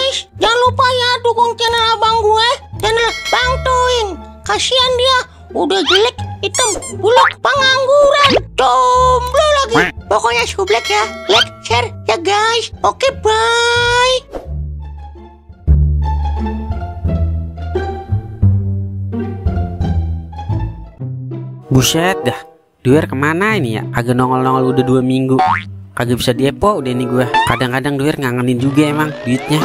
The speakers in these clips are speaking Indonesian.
guys, jangan lupa ya dukung channel abang gue, channel Bang Toing. Kasihan dia, udah jelek, hitam, buluk, pengangguran, jomblo lagi. Pokoknya sublek ya, like, share ya guys. Oke, bye. Buset dah, Duer kemana ini ya? Kagak nongol-nongol udah 2 minggu. Kagak bisa depo udah nih gue. Kadang-kadang Duer ngangenin juga emang duitnya.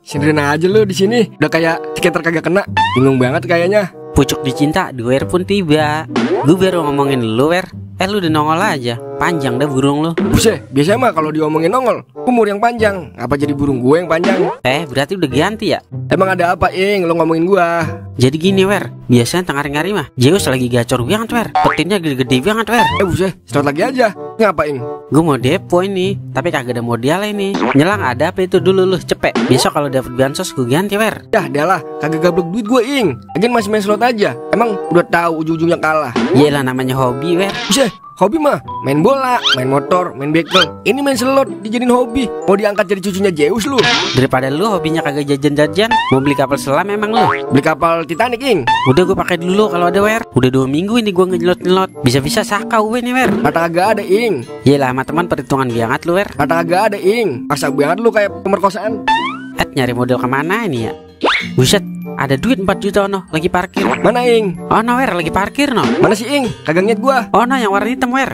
Sendirian aja lu di sini. Udah kayak tiketer kagak kena. Bingung banget kayaknya. Pucuk dicinta, Duer pun tiba. Gue baru ngomongin lu, Wer. Lu udah nongol aja. Panjang dah burung lu. Buset, biasanya mah kalau diomongin nongol, umur yang panjang. Apa jadi burung gue yang panjang? Berarti udah ganti ya? Emang ada apa, Ing? Lo ngomongin gua. Jadi gini, Wer. Biasanya tengah-ngari mah Zeus lagi gacor banget, Wer. Petinnya gede-gede banget, Wer. Buset, start lagi aja. Ngapain? Gue mau depo ini, tapi kagak ada modal ini. Nyelang ada apa itu dulu lu, cepet. Besok kalau dapet bansos gue ganti, Wer. Dah lah, kagak gablek duit gue, Ing. Lagian masih main slot aja. Emang udah tahu ujung-ujungnya kalah. Yelah namanya hobi, Wer. Buset, hobi mah main bola, main motor, main bekel. Ini main slot dijadiin hobi. Mau diangkat jadi cucunya Zeus lu. Daripada lu hobinya kagak jajan-jajan, mau beli kapal selam emang lu. Beli kapal Titanic, Ing. Udah gue pakai dulu kalau ada, Wer. Udah 2 minggu ini gue ngejelot-jelot. Bisa-bisa sakau gue nih, Wer. Kata kagak ada, Ing. Yelah sama teman perhitungan banget lu, Wer. Kata kagak ada, Ing. Paksa banget lu kayak pemerkosaan. Nyari model kemana ini ya? Buset, ada duit 4 juta ono, lagi parkir. Mana, Ing? Oh no, Wer, lagi parkir no. Mana sih, Ing? Kagak ngeliat gua. Oh no, yang warna hitam, Wer.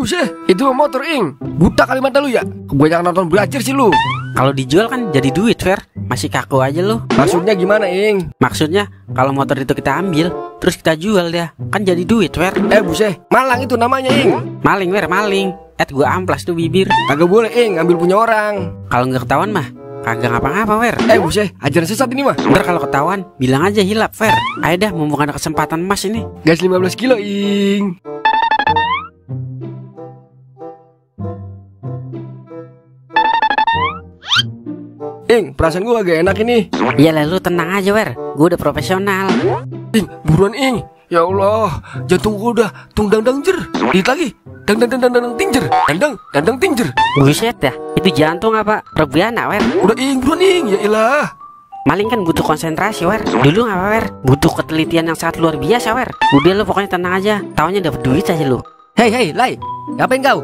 Buset, itu mah motor, Ing. Buta kali mata lu ya. Kebanyakan nonton belajar sih lu. Kalau dijual kan jadi duit, Wer. Masih kaku aja lu. Maksudnya gimana, Ing? Maksudnya kalau motor itu kita ambil, terus kita jual dia, kan jadi duit, Wer. Buset, malang itu namanya, Ing. Maling, Wer, maling. Gua amplas tuh bibir. Kagak boleh, Ing, ambil punya orang. Kalau nggak ketahuan mah kagak ngapa-ngapa, Wer. Buset, ajaran sesat ini mah. Ntar kalau ketahuan bilang aja hilap, Wer. Ayo dah, mumpung ada kesempatan emas ini. Gas 15 kilo, Ing. Ing, perasaan gue agak enak ini. Iyalah lu tenang aja, Wer. Gue udah profesional. Ing, buruan, Ing. Ya Allah, jantung gue udah tungdang jer. Dikit lagi. Dang tinjer. Dang tinjer. Buset dah, itu jantung apa? Rebiana, Wer. Udah, Ing, buruan, Ing. Ya elah. Maling kan butuh konsentrasi, Wer. Dulu ngapa, Wer? Butuh ketelitian yang sangat luar biasa, Wer. Udah lu pokoknya tenang aja. Taunya dapet duit aja lu. Hei, Lai. Ngapain kau?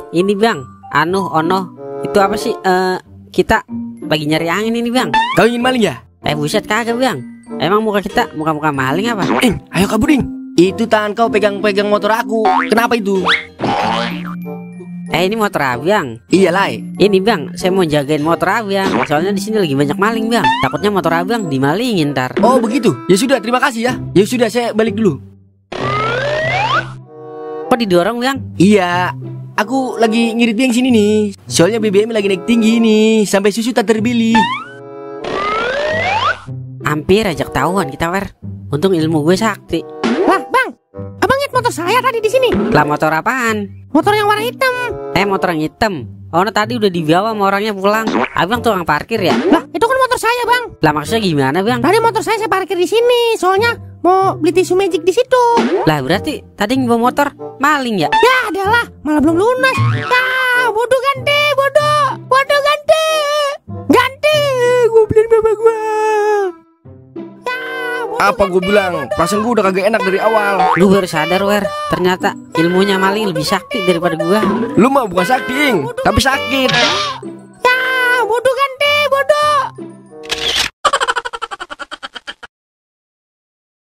Ini Bang. Ono. Itu apa sih? Kita lagi nyari angin ini, Bang. Kau ingin maling ya? Buset kagak, Bang. Emang muka kita muka maling apa? Ing, ayo kabur, Ing. Itu tangan kau pegang motor aku. Kenapa itu? Ini motor Abang. Iya, Lai. Ini Bang, saya mau jagain motor Abang. Soalnya di sini lagi banyak maling, Bang. Takutnya motor Abang dimalingin ntar. Oh, begitu. Ya sudah, terima kasih ya. Ya sudah, saya balik dulu. Kok didorong, Bang? Iya. Aku lagi ngirit yang sini nih. Soalnya BBM lagi naik tinggi nih, sampai susu tak terbeli. Hampir aja ketahuan kita, Wer. Untung ilmu gue sakti. Lah, Bang. Abang lihat motor saya tadi di sini. Lah, motor apaan? Motor yang warna hitam. Motor yang hitam. Oh, tadi udah dibawa sama orangnya pulang. Abang tukang parkir ya? Lah, itu kan motor saya, Bang. Lah, maksudnya gimana, Bang? Tadi motor saya parkir di sini. Soalnya mau beli tisu magic di situ. Lah, berarti tadi ngebawa motor maling ya? Ya, adalah, malah belum lunas. Bodoh ganti, bodoh ganti. Ganti, gue beliin bapak gue. Apa gue bilang? Perasaan gue udah kagak enak dari awal. Lu baru sadar, Wer. Ternyata ilmunya maling lebih sakti daripada gua. Lu mah bukan sakti, Ing, tapi sakit.